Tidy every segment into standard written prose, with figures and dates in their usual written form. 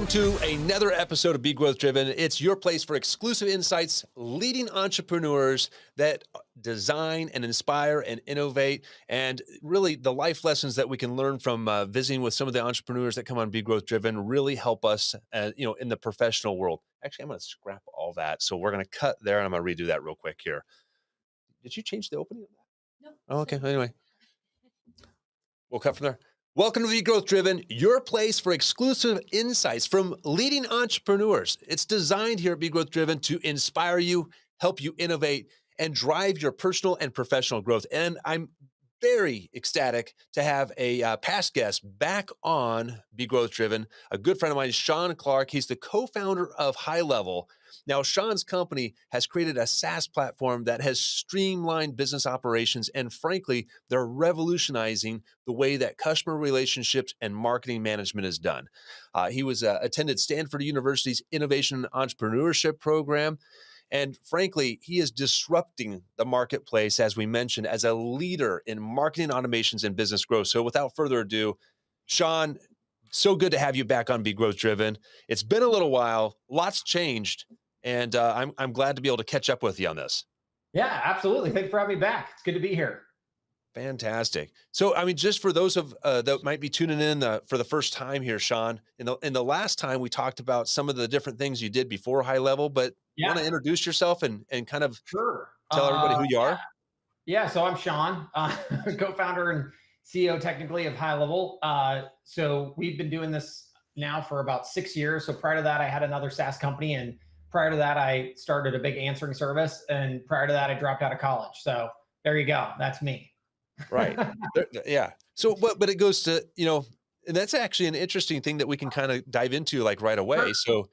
to another episode of Be Growth Driven. It's your place for exclusive insights, leading entrepreneurs that design and inspire and innovate, and really the life lessons that we can learn from visiting with some of the entrepreneurs that come on Be Growth Driven really help us, in the professional world. Actually, I'm going to scrap all that, so we're going to cut there, and I'm going to redo that real quick here. Did you change the opening of that? No. Oh, okay. Anyway, we'll cut from there. Welcome to Be Growth Driven, your place for exclusive insights from leading entrepreneurs. It's designed here at Be Growth Driven to inspire you, help you innovate, and drive your personal and professional growth. And I'm very ecstatic to have a past guest back on Be Growth Driven, a good friend of mine, Shaun Clark. He's the co-founder of HighLevel. Now, Shaun's company has created a SaaS platform that has streamlined business operations, and frankly, they're revolutionizing the way that customer relationships and marketing management is done. He was attended Stanford University's Innovation and Entrepreneurship program, and frankly, he is disrupting the marketplace, as we mentioned, as a leader in marketing automations and business growth. So without further ado, Shaun, so good to have you back on Be Growth Driven. It's been a little while, lots changed, and I'm glad to be able to catch up with you on this. Yeah, absolutely. Thanks for having me back. It's good to be here. Fantastic. So, I mean, just for those of that might be tuning in for the first time here, Shaun, in the last time we talked about some of the different things you did before HighLevel, but you want Yeah, to introduce yourself and kind of sure. tell everybody who you are? Yeah. So I'm Shaun, co-founder and CEO technically of HighLevel. So we've been doing this now for about 6 years. So prior to that, I had another SaaS company, and prior to that, I started a big answering service, and prior to that, I dropped out of college. So there you go. That's me. Right. Yeah. So, but it goes to, and that's actually an interesting thing that we can kind of dive into like right away. Sure. So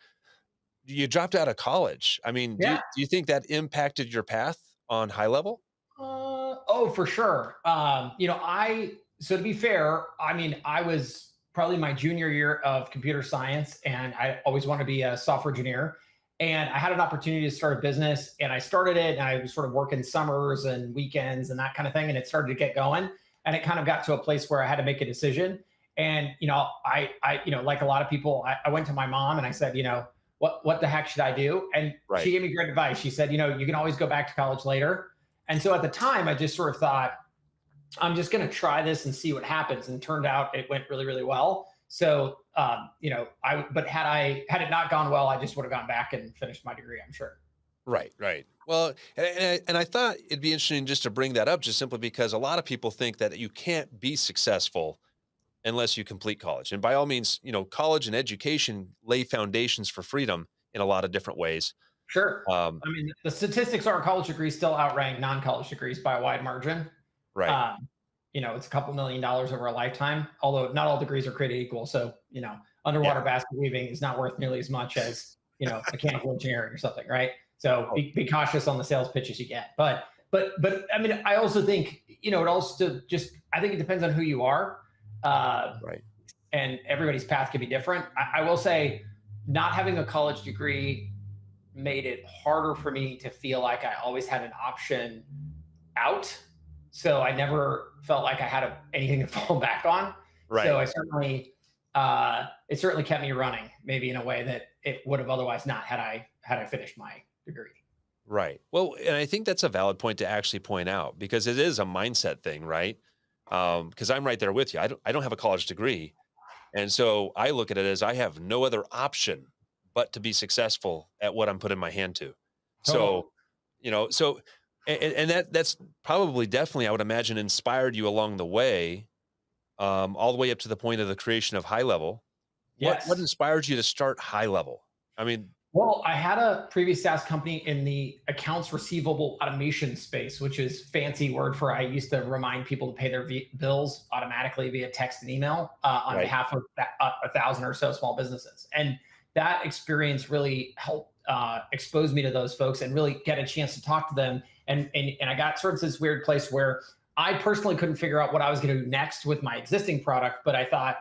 you dropped out of college. I mean, do Yeah. you think that impacted your path on HighLevel? Oh, for sure. So to be fair, I mean, I was probably my junior year of computer science, and I always wanted to be a software engineer. And I had an opportunity to start a business, and I started it, and I was sort of working summers and weekends and that kind of thing. And it started to get going, and it kind of got to a place where I had to make a decision. And, like a lot of people, I went to my mom and I said, what the heck should I do? And Right. she gave me great advice. She said, you can always go back to college later. And so at the time, I just sort of thought, I'm just going to try this and see what happens. And turned out it went really, really well. So, but had it not gone well, I just would have gone back and finished my degree, I'm sure. Right. Right. Well, and I thought it'd be interesting just to bring that up, just simply because a lot of people think that you can't be successful unless you complete college. And by all means, college and education lay foundations for freedom in a lot of different ways. Sure. Um, I mean, the statistics are college degrees still outrank non-college degrees by a wide margin. right. Um, it's a couple $1 million over a lifetime, although not all degrees are created equal. So, underwater Yeah. basket weaving is not worth nearly as much as, mechanical engineering or something, right? So Oh, be cautious on the sales pitches you get. But I mean, I also think, it also I think it depends on who you are. right. And everybody's path can be different. I will say not having a college degree made it harder for me to feel like I always had an option out. So I never felt like I had anything to fall back on. Right. So it certainly kept me running, maybe in a way that it would have otherwise not had I finished my degree. Right. Well, and I think that's a valid point to actually point out because it is a mindset thing, right? Because I'm right there with you. I don't have a college degree. And so I look at it as I have no other option but to be successful at what I'm putting my hand to. Totally. So, so and that's probably definitely, I would imagine, inspired you along the way, all the way up to the point of the creation of HighLevel. What Yes. inspired you to start HighLevel? I mean, Well, I had a previous SaaS company in the accounts receivable automation space, which is fancy word for I used to remind people to pay their bills automatically via text and email on right, behalf of 1,000 or so small businesses. And that experience really helped expose me to those folks and really get a chance to talk to them. And I got sort of this weird place where I personally couldn't figure out what I was going to do next with my existing product, but I thought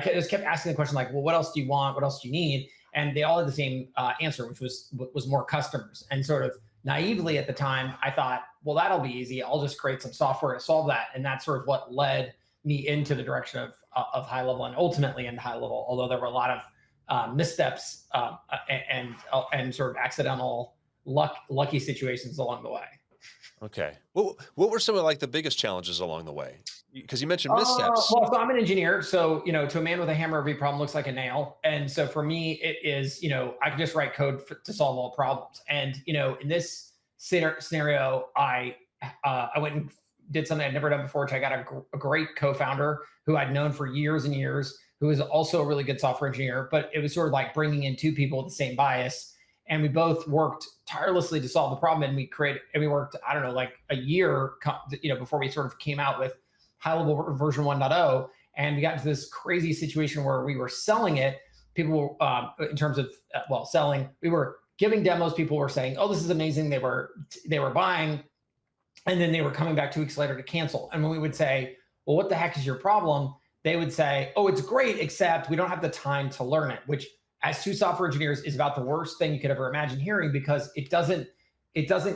just kept asking the question like, well, what else do you want? What else do you need? And they all had the same answer, which was more customers. And sort of naively at the time, I thought, well, that'll be easy. I'll just create some software to solve that. And that's sort of what led me into the direction of HighLevel and ultimately into HighLevel. Although there were a lot of missteps and sort of accidental lucky situations along the way. Okay. What were some of like the biggest challenges along the way? Because you mentioned missteps. Well, so I'm an engineer, so to a man with a hammer, every problem looks like a nail. And so for me, it is I can just write code to solve all problems. And in this scenario, I went and did something I'd never done before, which I got a great co-founder who I'd known for years and years, who is also a really good software engineer. But it was sort of like bringing in two people with the same bias, and we both worked tirelessly to solve the problem. And we worked, I don't know, like a year, before we sort of came out with HighLevel version 1.0, and we got into this crazy situation where we were selling it. People, in terms of selling, we were giving demos. People were saying, "Oh, this is amazing." They were buying, and then they were coming back 2 weeks later to cancel. And when we would say, "Well, what the heck is your problem?" they would say, "Oh, it's great, except we don't have the time to learn it," which, as two software engineers, is about the worst thing you could ever imagine hearing, because it doesn't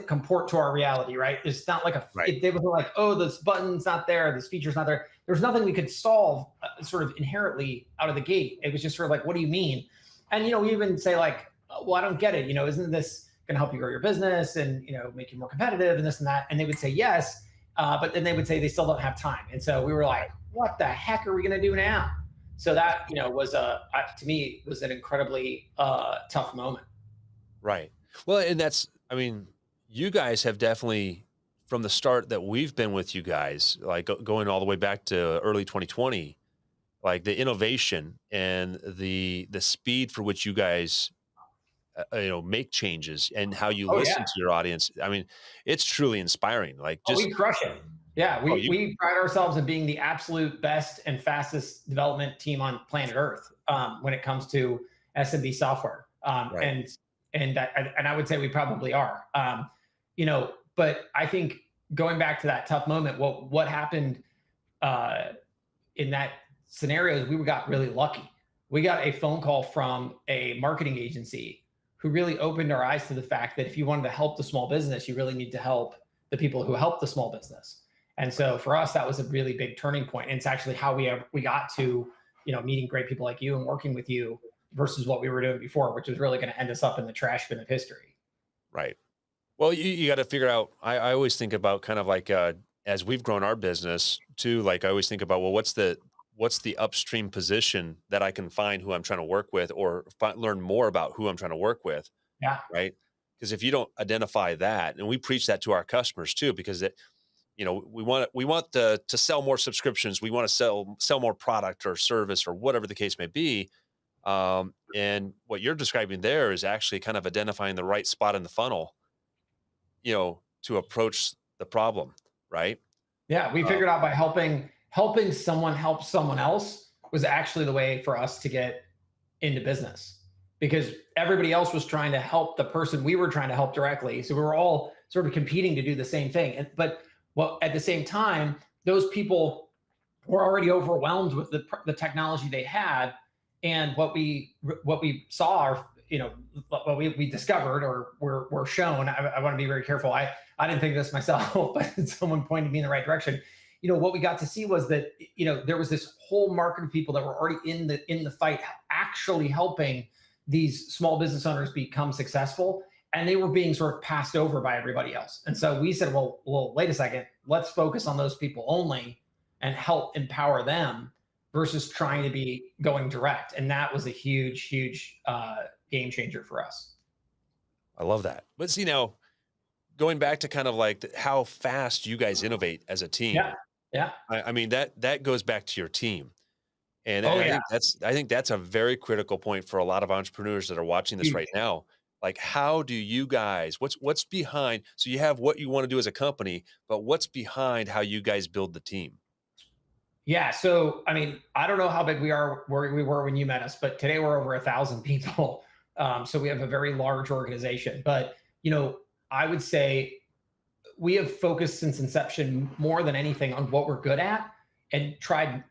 comport to our reality, right? It's not like they were like, "Oh, this button's not there, this feature's not there." There's nothing we could solve sort of inherently out of the gate. It was just sort of like, "What do you mean?" And we even say like, "Well, I don't get it. Isn't this going to help you grow your business and make you more competitive and this and that?" And they would say yes, but then they would say they still don't have time. And so we were like, "What the heck are we going to do now?" So that was to me was an incredibly tough moment. Right. Well, and you guys have definitely, from the start that we've been with you guys, like going all the way back to early 2020, like the innovation and the speed for which you guys, make changes and how you Oh listen yeah. to your audience. I mean, it's truly inspiring. Like Oh, just, we crush it. Yeah, oh, we pride ourselves in being the absolute best and fastest development team on planet Earth when it comes to SMB software. right. And I would say we probably are. But I think going back to that tough moment, what happened uh, in that scenario is we got really lucky. We got a phone call from a marketing agency who really opened our eyes to the fact that if you wanted to help the small business, you really need to help the people who help the small business. And so for us, that was a really big turning point. And it's actually how we got to, meeting great people like you and working with you versus what we were doing before, which was really going to end us up in the trash bin of history. Right. Well, you got to figure out. I always think about kind of like as we've grown our business too. Like I always think about, well, what's the upstream position that I can find who I'm trying to work with, or learn more about who I'm trying to work with, Yeah. right? Because if you don't identify that, and we preach that to our customers too, because we want to sell more subscriptions, we want to sell more product or service or whatever the case may be. And what you're describing there is actually kind of identifying the right spot in the funnel, to approach the problem, right? Yeah, we Uh, figured out by helping someone help someone else was actually the way for us to get into business, because everybody else was trying to help the person we were trying to help directly. So we were all sort of competing to do the same thing. But at the same time, those people were already overwhelmed with the technology they had, and what we saw, or what we discovered or were shown. I want to be very careful. I didn't think this myself, but someone pointed me in the right direction. What we got to see was that there was this whole market of people that were already in the fight, actually helping these small business owners become successful, and they were being sort of passed over by everybody else. And so we said, well, wait a second, let's focus on those people only and help empower them versus trying to be going direct. And that was a huge, huge game changer for us. I love that. But see now, going back to kind of like how fast you guys innovate as a Yeah. team. Yeah. I mean that goes back to your team, and Oh I yeah. think that's a very critical point for a lot of entrepreneurs that are watching this right Huge. now. Like, how do you guys? What's behind? So you have what you want to do as a company, but what's behind how you guys build the team? Yeah. So, I mean, I don't know how big we are where we were when you met us, but today we're over 1,000 people. So we have a very large organization. But, I would say we have focused since inception more than anything on what we're good at, and tried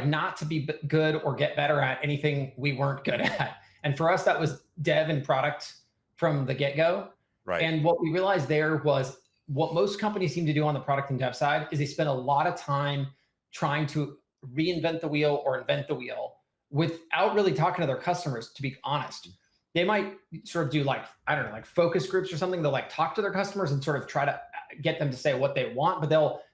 not to be good or get better at anything we weren't good at. And for us, that was dev and product from the get-go. Right. And what we realized there was what most companies seem to do on the product and dev side is they spend a lot of time trying to reinvent the wheel or invent the wheel, without really talking to their customers, to be honest. They might sort of do like, I don't know, like focus groups or something. They'll like talk to their customers and sort of try to get them to say what they want, but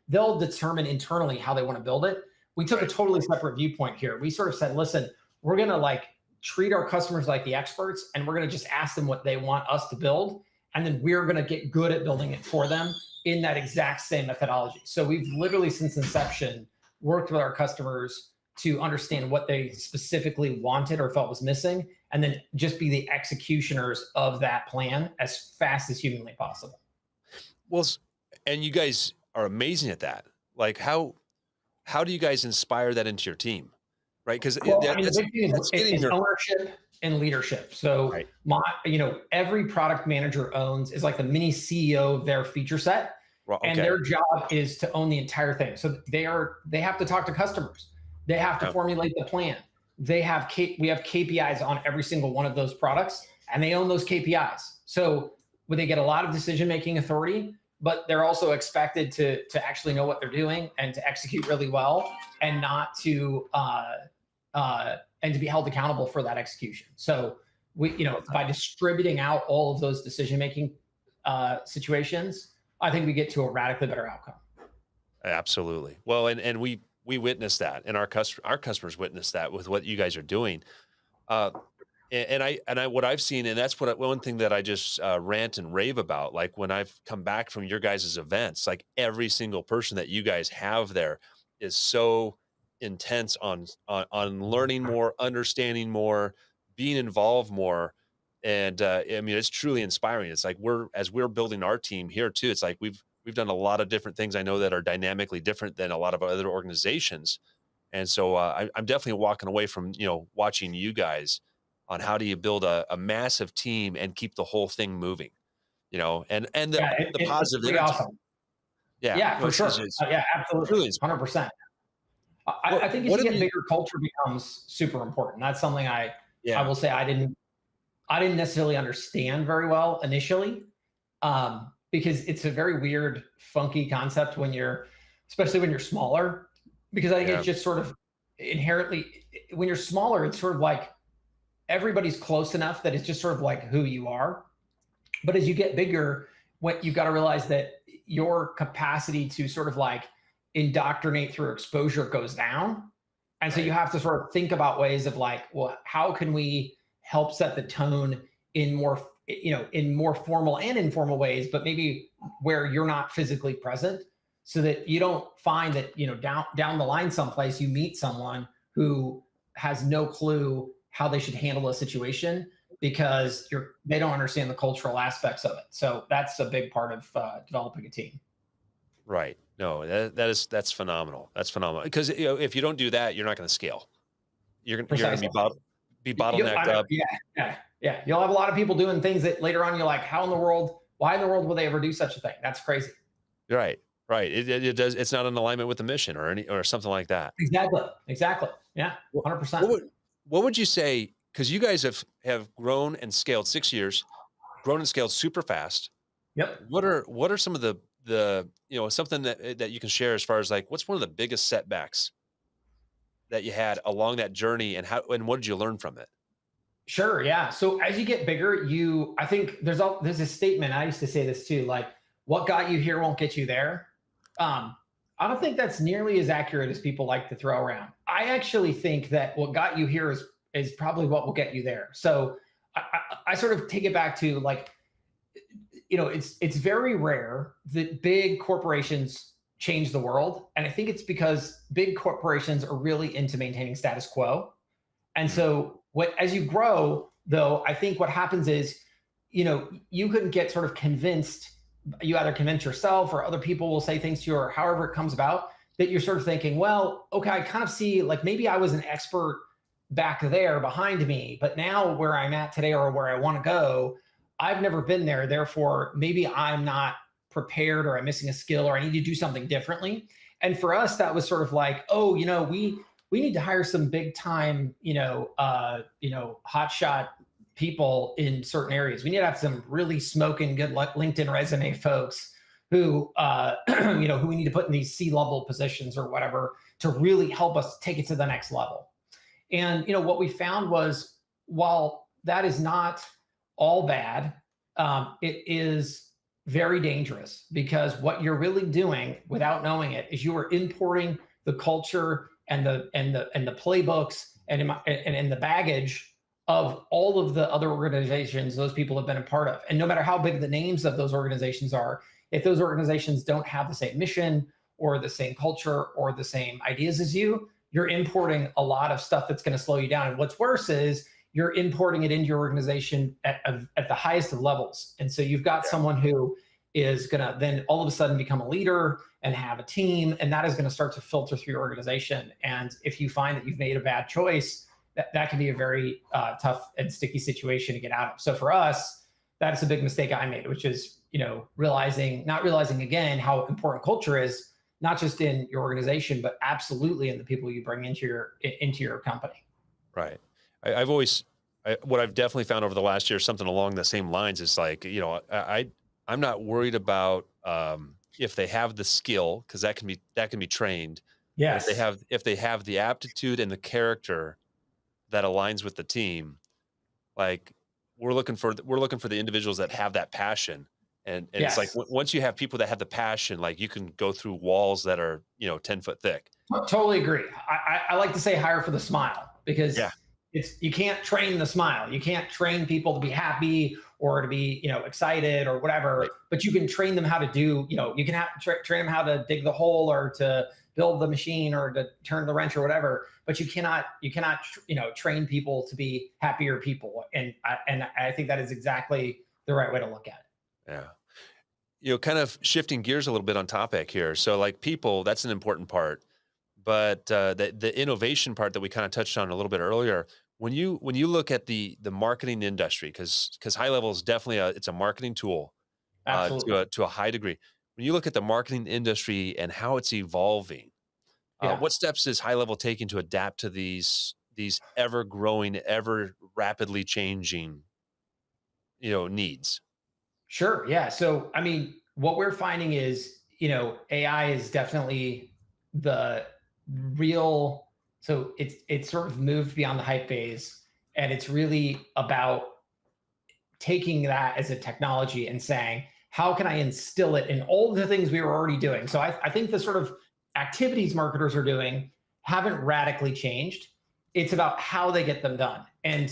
they'll determine internally how they want to build it. We took a totally separate viewpoint here. We sort of said, listen, we're going to like treat our customers like the experts, and we're going to just ask them what they want us to build. And then we're going to get good at building it for them in that exact same methodology. So we've literally since inception worked with our customers to understand what they specifically wanted or felt was missing, and then just be the executioners of that plan as fast as humanly possible. Well, and you guys are amazing at that. Like how do you guys inspire that into your team? Right? Because Well, I mean, the big thing is ownership and leadership. So right. every product manager is like the mini CEO of their feature set. Well, okay. And their job is to own the entire thing. So they have to talk to customers. They have to formulate the plan. We have KPIs on every single one of those products, and they own those KPIs. So they get a lot of decision-making authority, but they're also expected to actually know what they're doing and to execute really well, and not to and to be held accountable for that execution. So by distributing out all of those decision-making situations, I think we get to a radically better outcome. Absolutely. Well, and we witnessed that, and our customers witnessed that with what you guys are doing. And I what I've seen, and that's one thing that I just rant and rave about. Like when I've come back from your guys' events, like every single person that you guys have there is so intense on learning more, understanding more, being involved more. And I mean, it's truly inspiring. It's like as we're building our team here too, it's like we've done a lot of different things I know that are dynamically different than a lot of other organizations. And so I'm definitely walking away from, watching you guys on how do you build a massive team and keep the whole thing moving, and the positive energy. Awesome. Yeah, for sure. Yeah, absolutely. Really 100%. I think as you get bigger, culture becomes super important. That's something I will say I didn't necessarily understand very well initially, because it's a very weird, funky concept especially when you're smaller, because I think it's just sort of inherently, when you're smaller, it's sort of like everybody's close enough that it's just sort of like who you are. But as you get bigger, you've got to realize that your capacity to sort of like indoctrinate through exposure goes down. And so you have to sort of think about ways of like, well, how can we help set the tone in more formal and informal ways, but maybe where you're not physically present, so that you don't find that, down the line someplace you meet someone who has no clue how they should handle a situation because they don't understand the cultural aspects of it. So that's a big part of developing a team. Right. No, that's phenomenal. That's phenomenal. Because if you don't do that, you're not going to scale. You're going to be bottlenecked up. Yeah. You'll have a lot of people doing things that later on you're like, why in the world will they ever do such a thing? That's crazy. Right. It does. It's not in alignment with the mission or something like that. Exactly. Yeah. 100%. What would you say? Because you guys have grown and scaled 6 years, grown and scaled super fast. Yep. What are some of the something that you can share as far as like, what's one of the biggest setbacks that you had along that journey, and what did you learn from it? Sure. Yeah. So as you get bigger, I think there's a statement, I used to say this too, like, what got you here won't get you there. I don't think that's nearly as accurate as people like to throw around. I actually think that what got you here is probably what will get you there. So I sort of take it back to like, it's very rare that big corporations change the world. And I think it's because big corporations are really into maintaining status quo. And so as you grow, though, I think what happens is, you couldn't get sort of convinced. You either convince yourself or other people will say things to you, or however it comes about, that you're sort of thinking, well, okay, I kind of see, like, maybe I was an expert back there behind me, but now where I'm at today or where I want to go, I've never been there. Therefore, maybe I'm not prepared, or I'm missing a skill, or I need to do something differently. And for us, that was sort of like, oh, we need to hire some big time, hotshot people in certain areas. We need to have some really smoking good LinkedIn resume folks who, who we need to put in these C-level positions or whatever to really help us take it to the next level. And what we found was, while that is not all bad, it is very dangerous, because what you're really doing without knowing it is you are importing the culture and the playbooks and the baggage of all of the other organizations those people have been a part of. And no matter how big the names of those organizations are, if those organizations don't have the same mission or the same culture or the same ideas as you, you're importing a lot of stuff that's going to slow you down. And what's worse is you're importing it into your organization at the highest of levels. And so you've got someone who is going to then all of a sudden become a leader and have a team, and that is going to start to filter through your organization. And if you find that you've made a bad choice, that can be a very tough and sticky situation to get out of. So for us, that's a big mistake I made, which is not realizing again how important culture is, not just in your organization, but absolutely in the people you bring into your company. Right. I've always, what I've definitely found over the last year, something along the same lines is like, I'm not worried about if they have the skill, because that can be trained. But Yes. if they have the aptitude and the character that aligns with the team, like we're looking for the individuals that have that passion. And it's like Yes. once you have people that have the passion, like you can go through walls that are 10 foot thick. Totally agree. I like to say hire for the smile, because Yeah. you can't train the smile. You can't train people to be happy or to be excited or whatever. Right. But you can train them how to do. You can train them how to dig the hole or to build the machine or to turn the wrench or whatever. But you cannot train people to be happier people. And I think that is exactly the right way to look at it. Yeah. Kind of shifting gears a little bit on topic here. So like people, that's an important part. But the innovation part that we kind of touched on a little bit earlier, when you look at the marketing industry, because HighLevel is definitely it's a marketing tool Absolutely. to a high degree. When you look at the marketing industry and how it's evolving, Yeah. what steps is HighLevel taking to adapt to these ever growing, ever rapidly changing needs? Sure. Yeah. So, I mean, what we're finding is, AI is definitely the real. So it's sort of moved beyond the hype phase, and it's really about taking that as a technology and saying, how can I instill it in all the things we were already doing? So I think the sort of activities marketers are doing haven't radically changed. It's about how they get them done, and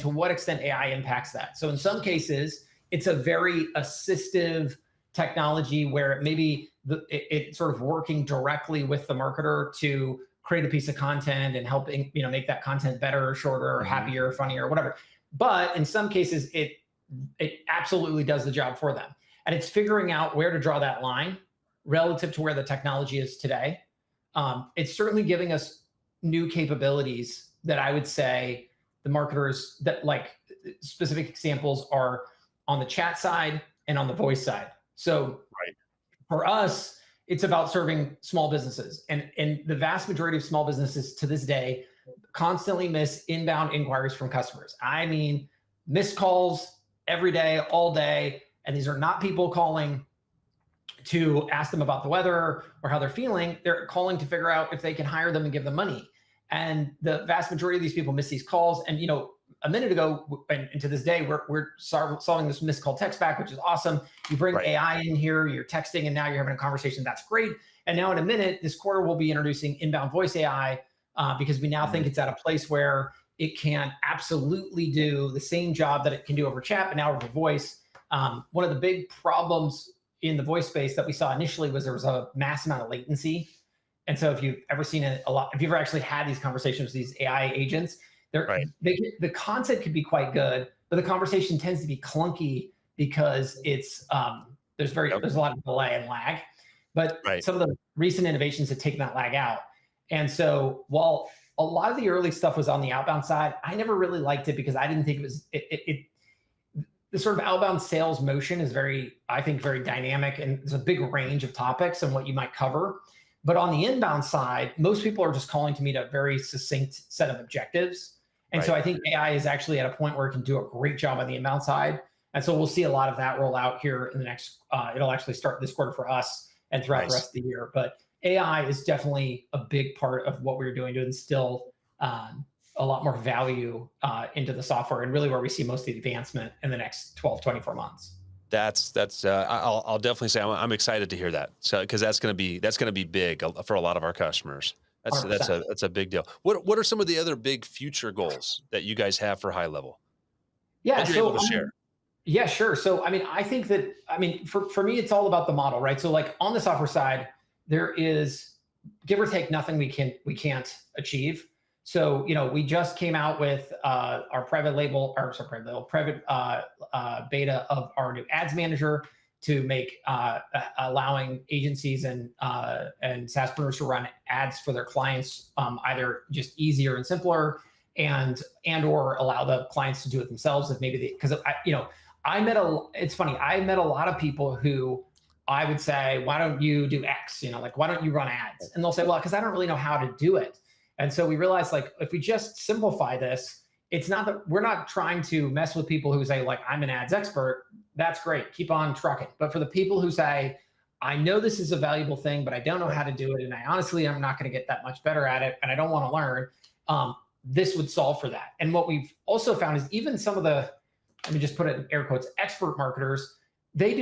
to what extent AI impacts that. So in some cases, it's a very assistive technology where maybe it's sort of working directly with the marketer to create a piece of content and helping make that content better, shorter, Mhm. happier, funnier, whatever. But in some cases, it absolutely does the job for them, and it's figuring out where to draw that line relative to where the technology is today. It's certainly giving us new capabilities that I would say the marketers that like. Specific examples are on the chat side and on the voice side. So Right. for us, it's about serving small businesses. And the vast majority of small businesses to this day constantly miss inbound inquiries from customers. I mean, missed calls every day, all day. And these are not people calling to ask them about the weather or how they're feeling. They're calling to figure out if they can hire them and give them money. And the vast majority of these people miss these calls. And a minute ago and to this day, we're solving this missed call text back, which is awesome. You bring Right. AI in here, you're texting, and now you're having a conversation. That's great. And now in a minute, this quarter, we'll be introducing inbound voice AI because we now think Mhm. it's at a place where it can absolutely do the same job that it can do over chat, but now over voice. One of the big problems in the voice space that we saw initially was there was a mass amount of latency. And so if you've ever seen if you've ever actually had these conversations with these AI agents, Right. the content could be quite good, but the conversation tends to be clunky because Yep. there's a lot of delay and lag. But Right. some of the recent innovations have taken that lag out. And so while a lot of the early stuff was on the outbound side, I never really liked it because I didn't think it was the sort of outbound sales motion is I think, very dynamic, and there's a big range of topics and what you might cover. But on the inbound side, most people are just calling to meet a very succinct set of objectives. And so Right. I think AI is actually at a point where it can do a great job on the inbound side. And so we'll see a lot of that roll out here in the next, it'll actually start this quarter for us and throughout the Nice. rest of the year. But AI is definitely a big part of what we're doing to instill a lot more value into the software, and really where we see most of the advancement in the next 12, 24 months. I'll definitely say I'm excited to hear that. So, because that's gonna be big for a lot of our customers. That's 100%. a big deal. What are some of the other big future goals that you guys have for high level Yeah. that you're able So to I share? mean, yeah, sure. So, I mean, I think that, I mean, for me, it's all about the model, right? So, like on the software side, there is give or take nothing we can't achieve. So, we just came out with our private label, or sorry, private beta of our new ads manager to make allowing agencies and SaaSpreneurs to run ads for their clients, either just easier and simpler, and or allow the clients to do it themselves if maybe they, because it's funny, I met a lot of people who I would say, why don't you do X? Like, why don't you run ads? And they'll say, well, because I don't really know how to do it. And so we realized, like, if we just simplify this, it's not that we're not trying to mess with people who say, like, I'm an ads expert. That's great. Keep on trucking. But for the people who say, I know this is a valuable thing, but I don't know Right. how to do it. And I honestly, I'm not going to get that much better at it. And I don't want to learn. This would solve for that. And what we've also found is even some of the, let me just put it in air quotes, expert marketers, they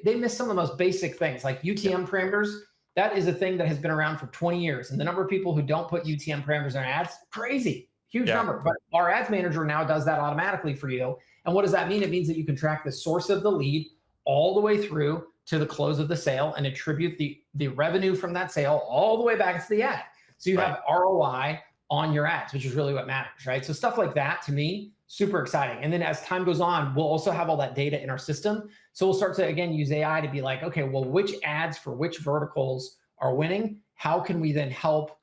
miss some of the most basic things like Yeah. UTM parameters. That is a thing that has been around for 20 years. And the number of people who don't put UTM parameters on ads, crazy, huge Yeah. number. But our ads manager now does that automatically for you. And what does that mean? It means that you can track the source of the lead all the way through to the close of the sale and attribute the revenue from that sale all the way back to the ad. So you Right. have ROI on your ads, which is really what matters, right? So stuff like that, to me, super exciting. And then as time goes on, we'll also have all that data in our system. So we'll start to, again, use AI to be like, okay, well, which ads for which verticals are winning? How can we then help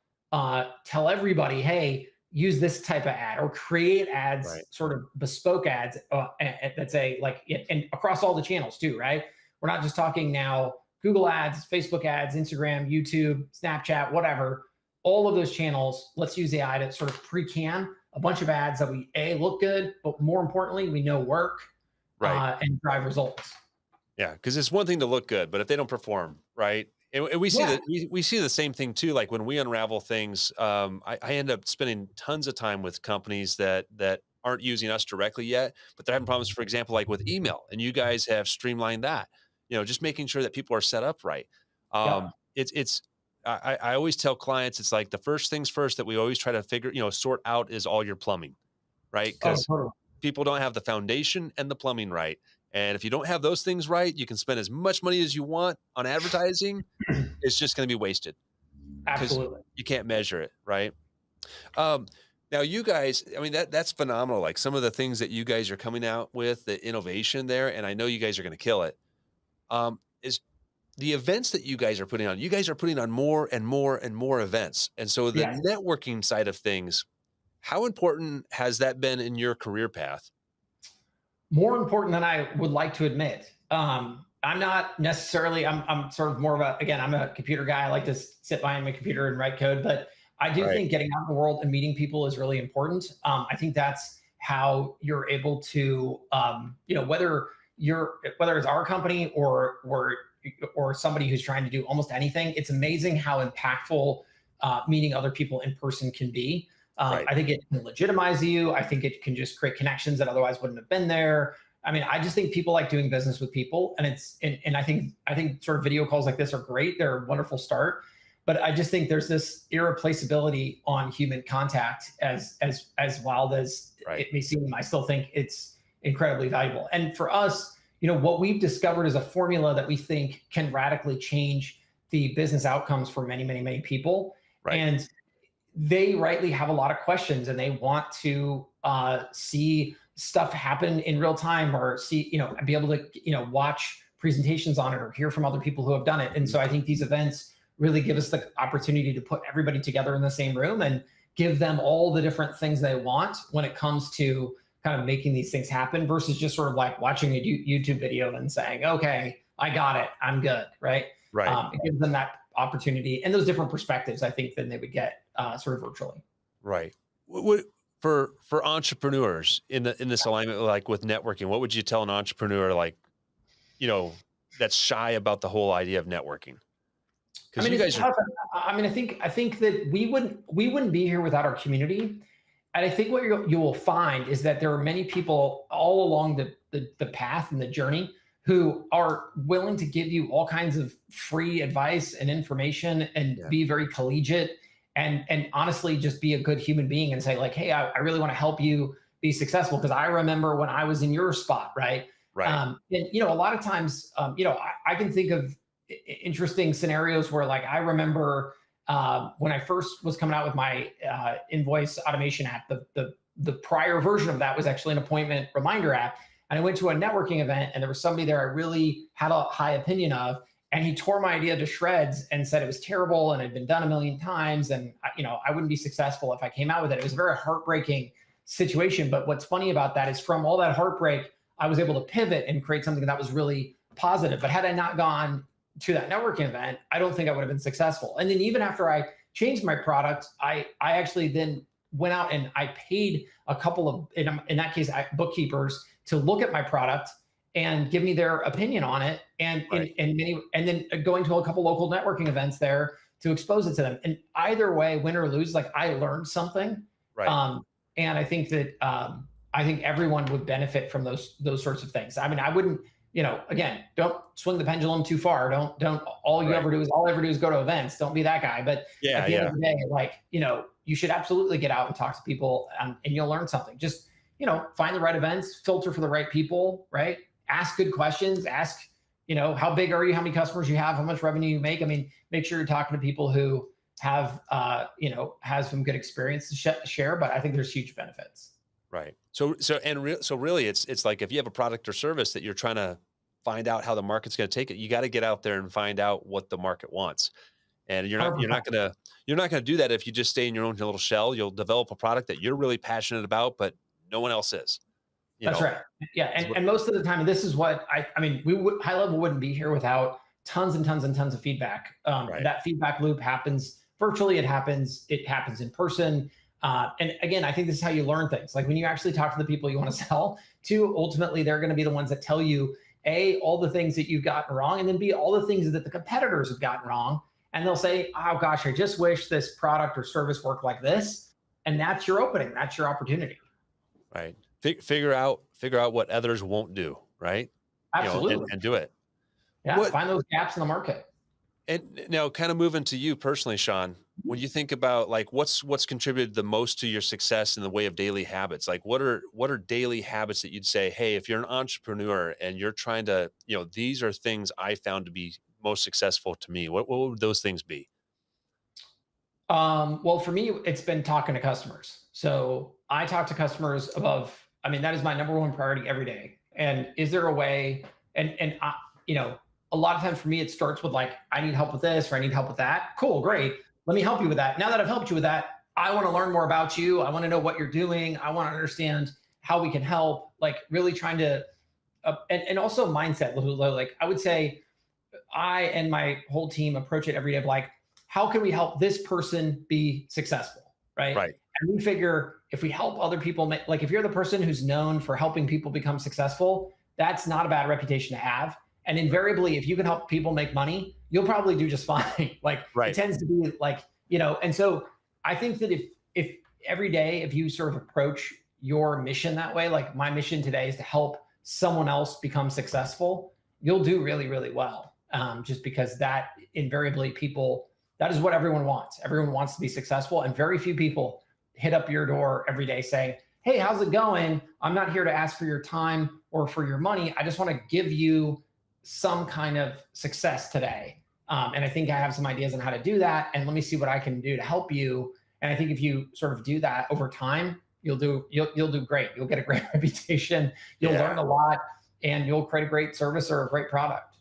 tell everybody, hey, use this type of ad, or create ads, Right. sort of bespoke ads that say, like, and across all the channels too, right? We're not just talking now Google ads, Facebook ads, Instagram, YouTube, Snapchat, whatever. All of those channels, let's use AI to sort of pre-can a bunch of ads that we look good, but more importantly, we know work Right. and drive results. Yeah, because it's one thing to look good, but if they don't perform, right? And we see Yeah. that we see the same thing too. Like when we unravel things, I end up spending tons of time with companies that aren't using us directly yet, but they're having problems, for example, like with email, and you guys have streamlined that. Just making sure that people are set up right. Yep. It's I always tell clients it's like the first things first that we always try to sort out is all your plumbing, right? Oh, Because totally. people don't have the foundation and the plumbing right. And if you don't have those things right, you can spend as much money as you want on advertising. It's just going to be wasted because Absolutely. you can't measure it, right? Um, Now, you guys, I mean, that's phenomenal. Like some of the things that you guys are coming out with, the innovation there, and I know you guys are going to kill it. Is the events that you guys are putting on? You guys are putting on more and more and more events, and so the Yes. networking side of things. How important has that been in your career path? More important than I would like to admit. I'm not necessarily, I'm sort of more of a, again, I'm a computer guy. I like to sit behind my computer and write code, but I do Right. think getting out in the world and meeting people is really important. I think that's how you're able to, whether it's our company or somebody who's trying to do almost anything, it's amazing how impactful meeting other people in person can be. Right. I think it can legitimize you. I think it can just create connections that otherwise wouldn't have been there. I mean, I just think people like doing business with people, and I think sort of video calls like this are great. They're a wonderful start, but I just think there's this irreplaceability on human contact. As wild as Right. it may seem, I still think it's incredibly valuable. And for us, what we've discovered is a formula that we think can radically change the business outcomes for many, many, many people. Right. And they rightly have a lot of questions, and they want to see stuff happen in real time, or be able to watch presentations on it or hear from other people who have done it. And so I think these events really give us the opportunity to put everybody together in the same room and give them all the different things they want when it comes to kind of making these things happen, versus just sort of like watching a YouTube video and saying, okay, I got it, I'm good, right? Right. It gives them that opportunity and those different perspectives, I think, than they would get sort of virtually. Right. What for entrepreneurs in this alignment, like with networking, what would you tell an entrepreneur like, you know, that's shy about the whole idea of networking? I Because mean, you it's guys are tough. I mean, I think that we wouldn't be here without our community. And I think what you will find is that there are many people all along the path and the journey who are willing to give you all kinds of free advice and information and Yeah. be very collegiate and honestly just be a good human being and say like, hey, I really want to help you be successful because I remember when I was in your spot, right? Right. And a lot of times, I can think of interesting scenarios where like I remember when I first was coming out with my invoice automation app, the prior version of that was actually an appointment reminder app. And I went to a networking event, and there was somebody there I really had a high opinion of, and he tore my idea to shreds and said it was terrible and it had been done a million times, and I wouldn't be successful if I came out with it. It was a very heartbreaking situation. But what's funny about that is from all that heartbreak, I was able to pivot and create something that was really positive. But had I not gone to that networking event, I don't think I would have been successful. And then even after I changed my product, I actually then went out and I paid a couple of, in that case, bookkeepers to look at my product and give me their opinion on it. Right. And then going to a couple local networking events there to expose it to them. And either way, win or lose, like I learned something. Right. And I think that I think everyone would benefit from those sorts of things. I mean, I wouldn't, again, don't swing the pendulum too far. Don't all you Right. ever do is go to events. Don't be that guy. But Yeah. at the end Yeah. of the day, like, you should absolutely get out and talk to people, and you'll learn something. Just, find the right events, filter for the right people, right? Ask good questions. Ask, how big are you? How many customers you have? How much revenue you make? I mean, make sure you're talking to people who have, has some good experience to share. But I think there's huge benefits. Right. So really it's like if you have a product or service that you're trying to find out how the market's going to take it, you got to get out there and find out what the market wants. And you're not you're 100%. not going to you're not going to do that if you just stay in your own little shell. You'll develop a product that you're really passionate about, but no one else is. You That's know. right. Yeah, Is what- and most of the time, this is what I mean, high level wouldn't be here without tons and tons and tons of feedback. Right. That feedback loop happens virtually. It happens in person. And again, I think this is how you learn things. Like when you actually talk to the people you want to sell to, ultimately they're going to be the ones that tell you A, all the things that you've gotten wrong, and then B, all the things that the competitors have gotten wrong. And they'll say, oh gosh, I just wish this product or service worked like this. And that's your opening. That's your opportunity. Right. Figure out what others won't do. Right. Absolutely. And do it. Yeah. What Find those gaps in the market. And now kind of moving to you personally, Shaun, when you think about like what's contributed the most to your success in the way of daily habits, like what are daily habits that you'd say, hey, if you're an entrepreneur and you're trying to, these are things I found to be most successful to me. What would those things be? Well, for me, it's been talking to customers. So I talk to customers I mean, that is my number one priority every day. And is there a way, and I, a lot of times for me, it starts with like, I need help with this or I need help with that. Cool, great. Let me help you with that. Now that I've helped you with that, I want to learn more about you. I want to know what you're doing. I want to understand how we can help, like really trying to, and also mindset. Like I would say, I and my whole team approach it every day of like, how can we help this person be successful, right? Right. And we figure if we help other people, like if you're the person who's known for helping people become successful, that's not a bad reputation to have. And invariably, if you can help people make money, you'll probably do just fine. Like it Right. tends to be like, and so I think that if every day, if you sort of approach your mission that way, like my mission today is to help someone else become successful, you'll do really, really well. Just because that invariably that is what everyone wants. Everyone wants to be successful, and very few people hit up your door every day saying, hey, how's it going? I'm not here to ask for your time or for your money. I just want to give you some kind of success today. And I think I have some ideas on how to do that. And let me see what I can do to help you. And I think if you sort of do that over time, you'll do great. You'll get a great reputation. You'll Yeah. learn a lot, and you'll create a great service or a great product.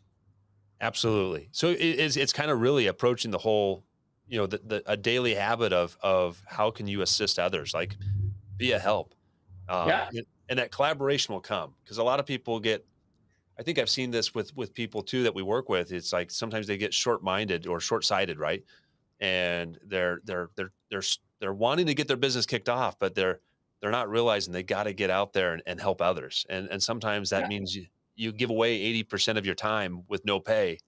Absolutely. So it's kind of really approaching the whole, a daily habit of how can you assist others, like be a help. Yeah. And that collaboration will come because a lot of people I think I've seen this with people too that we work with. It's like sometimes they get short-minded or short-sighted, right? And they're wanting to get their business kicked off, but they're not realizing they got to get out there and help others. And sometimes that Yeah. means you give away 80% of your time with no pay.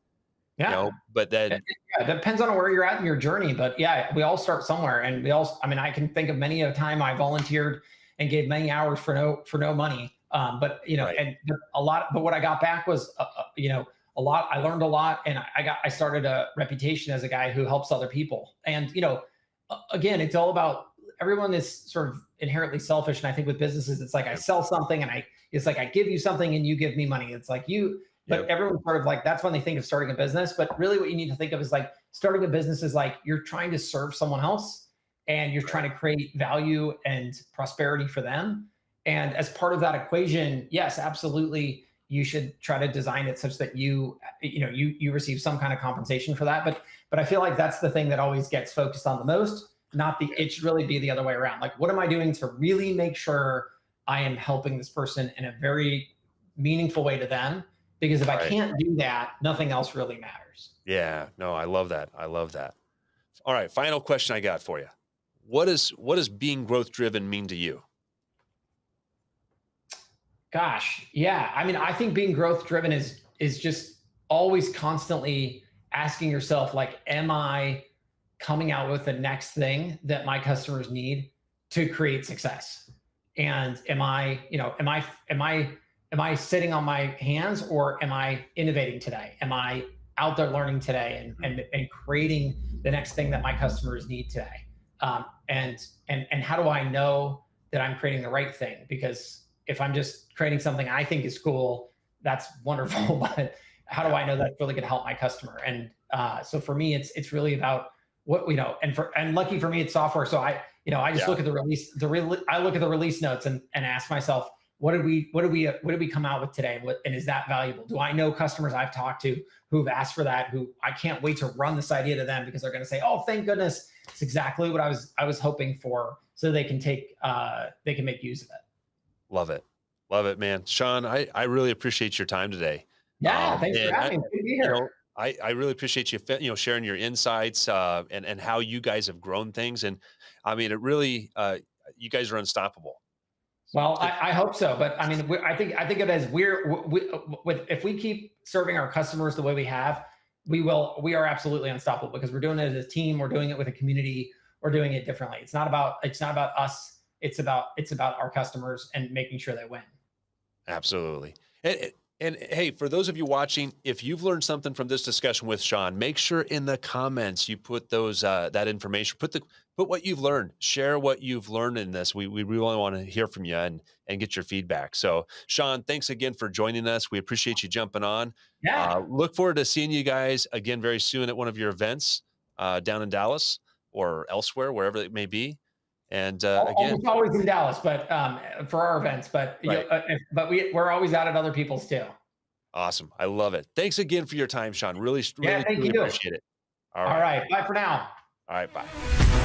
Yeah. but then, Yeah, it depends on where you're at in your journey, but yeah, we all start somewhere, and we all. I mean, I can think of many a time I volunteered and gave many hours for no money. But right. and a lot. But what I got back was, a lot. I learned a lot, and I started a reputation as a guy who helps other people. And again, it's all about everyone is sort of inherently selfish, and I think with businesses, it's like I Yep. sell something, and it's like I give you something and you give me money. It's like you but Yep. everyone's sort of like that's when they think of starting a business. But really, what you need to think of is like starting a business is like you're trying to serve someone else and you're Right. trying to create value and prosperity for them. And as part of that equation, yes, absolutely, you should try to design it such that you receive some kind of compensation for that. But I feel like that's the thing that always gets focused on the most. Not the Yeah. it should really be the other way around. Like, what am I doing to really make sure I am helping this person in a very meaningful way to them? Because if I Right. can't do that, nothing else really matters. Yeah. No, I love that. I love that. All right. Final question I got for you. What does being growth driven mean to you? Gosh, yeah. I mean, I think being growth driven is just always constantly asking yourself, like, am I coming out with the next thing that my customers need to create success? And am I sitting on my hands, or am I innovating today? Am I out there learning today Mhm. and creating the next thing that my customers need today? And how do I know that I'm creating the right thing? Because if I'm just creating something I think is cool, that's wonderful. But how do Yeah. I know that's really going to help my customer? And so for me, it's really about and lucky for me, it's software. So I just Yeah. look at the release, I look at the release notes and ask myself, what did we come out with today? And is that valuable? Do I know customers I've talked to who've asked for that, who I can't wait to run this idea to them because they're going to say, oh, thank goodness, it's exactly what I was hoping for, so they can make use of it. Love it. Love it, man. Shaun, I really appreciate your time today. Yeah, thanks for And having me. Good to be you here. know, I really appreciate you, sharing your insights, and how you guys have grown things. And I mean, it really, you guys are unstoppable. Well, So, I hope so, but I mean, I think of it as if we keep serving our customers the way we have, we are absolutely unstoppable because we're doing it as a team, we're doing it with a community, we're doing it differently. It's not about us. It's about our customers and making sure they win. absolutely. And hey, for those of you watching, if you've learned something from this discussion with Shaun, make sure in the comments you put that information. Put what you've learned. Share what you've learned in this. We really want to hear from you and get your feedback. So, Shaun, thanks again for joining us. We appreciate you jumping on. Yeah, Look forward to seeing you guys again very soon at one of your events down in Dallas or elsewhere, wherever it may be. And again, almost always in Dallas, but for our events, but right. we're always out at other people's too. Awesome. I love it. Thanks again for your time, Shaun. Really, Yeah, really, thank truly you. appreciate it. All All right. right, bye for now. All right. Bye.